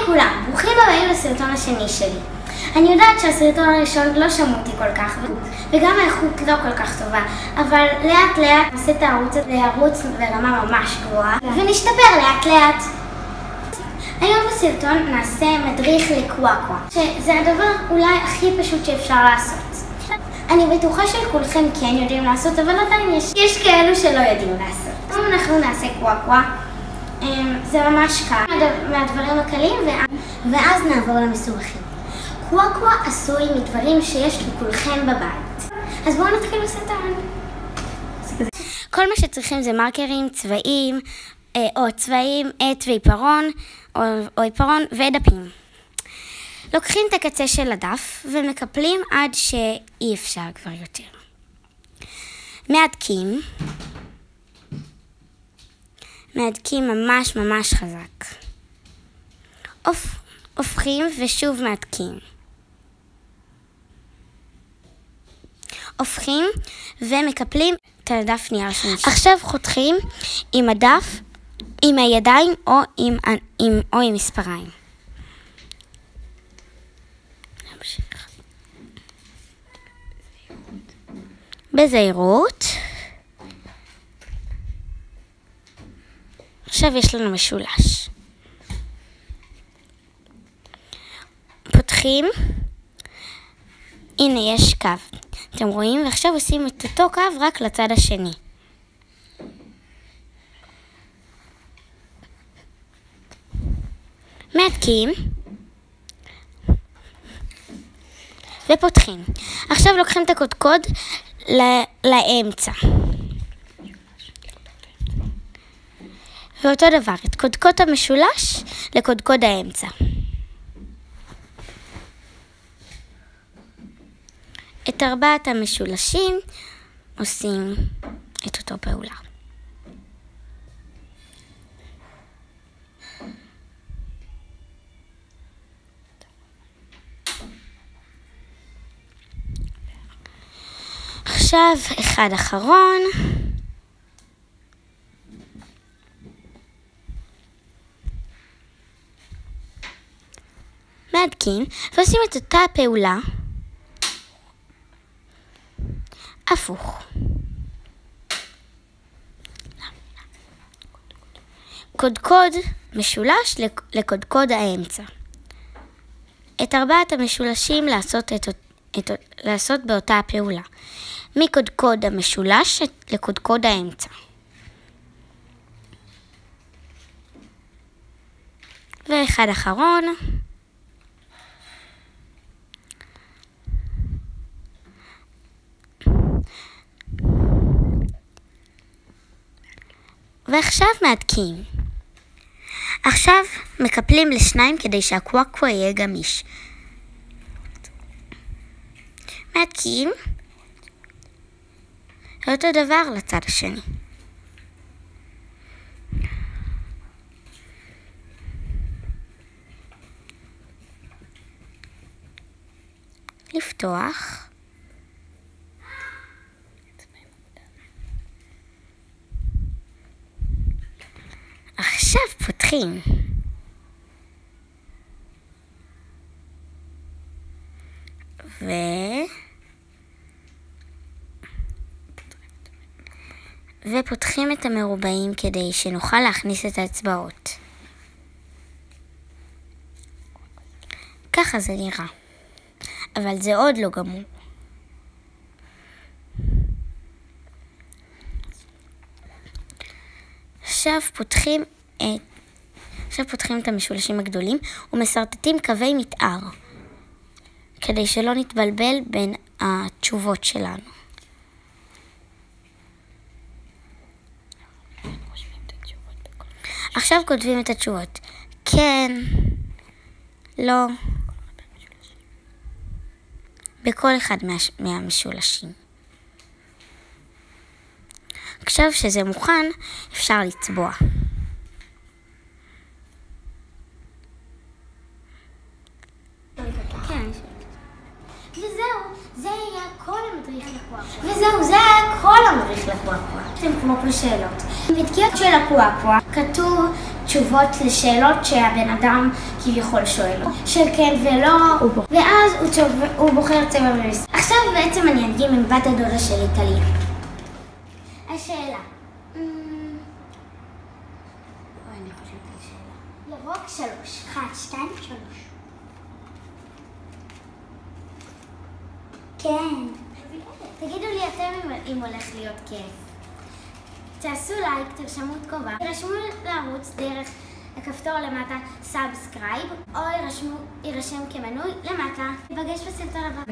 לכולם, ברוכים הבאים לסרטון השני שלי. אני יודעת שהסרטון הראשון לא שמעו אותי כל כך, וגם האיכות לא כל כך טובה, אבל לאט לאט נעשה את הערוץ ברמה ממש גבוהה, ונשתפר לאט לאט. היום בסרטון נעשה מדריך לקוואקווה, שזה הדבר אולי הכי פשוט שאפשר לעשות. אני בטוחה שכולכם כן יודעים לעשות, אבל עדיין יש כאלו שלא יודעים לעשות. היום אנחנו נעשה קוואקווה. זה ממש קל מהדברים הקלים, ואז נעבור למסובכים. קוואקווה עשוי מדברים שיש לכולכם בבית. אז בואו נתחיל בסרטון. כל מה שצריכים זה מרקרים, צבעים, או צבעים, עט ועיפרון, או עיפרון ודפים. לוקחים את הקצה של הדף ומקפלים עד שאי אפשר כבר יותר. מהדקים ממש ממש חזק. הופכים ושוב מהדקים. הופכים ומקפלים את הדף נייר שנשאר. עכשיו חותכים עם הדף, עם הידיים או עם מספריים. נמשיך. בזהירות. עכשיו יש לנו משולש. פותחים. הנה יש קו. אתם רואים? ועכשיו עושים את אותו קו רק לצד השני. מהדקים. ופותחים. עכשיו לוקחים את הקודקוד לאמצע. ואותו דבר, את קודקוד המשולש לקודקוד האמצע. את ארבעת המשולשים עושים את אותו פעולה. עכשיו אחד אחרון. מהדקים ועושים את אותה פעולה הפוך. קודקוד משולש לקודקוד האמצע. את ארבעת המשולשים לעשות באותה הפעולה. מקודקוד המשולש לקודקוד האמצע. ואחד אחרון. ועכשיו מהדקים. עכשיו מקפלים לשניים כדי שהקוואקווה יהיה גמיש. מהדקים. ואותו דבר לצד השני. לפתוח. עכשיו פותחים. ופותחים את המרובעים כדי שנוכל להכניס את האצבעות. ככה זה נראה. אבל זה עוד לא גמור. עכשיו פותחים את המשולשים הגדולים ומסרטטים קווי מתאר כדי שלא נתבלבל בין התשובות שלנו. עכשיו כותבים את התשובות. כן, לא, בכל אחד מהמשולשים. עכשיו שזה מוכן, אפשר לצבוע. זה היה כל המדריך לקוואקווה. אתם כמו פה שאלות. בתקיעות של הקוואקווה כתוב תשובות לשאלות שהבן אדם כביכול שואל. של כן ולא, ואז הוא בוחר צבע ומספר. עכשיו בעצם אני אדגים עם בת הדודה שלי, טליה. השאלה. אני חושבת על שאלה. ירוק 3. 1, 2, 3. כן. תגידו לי אתם אם הולך להיות כיף. תעשו לייק, תרשמו תגובה, תרשמו לערוץ דרך הכפתור למטה סאבסקרייב, או יירשם כמנוי למטה. ניפגש בסרטון הבא.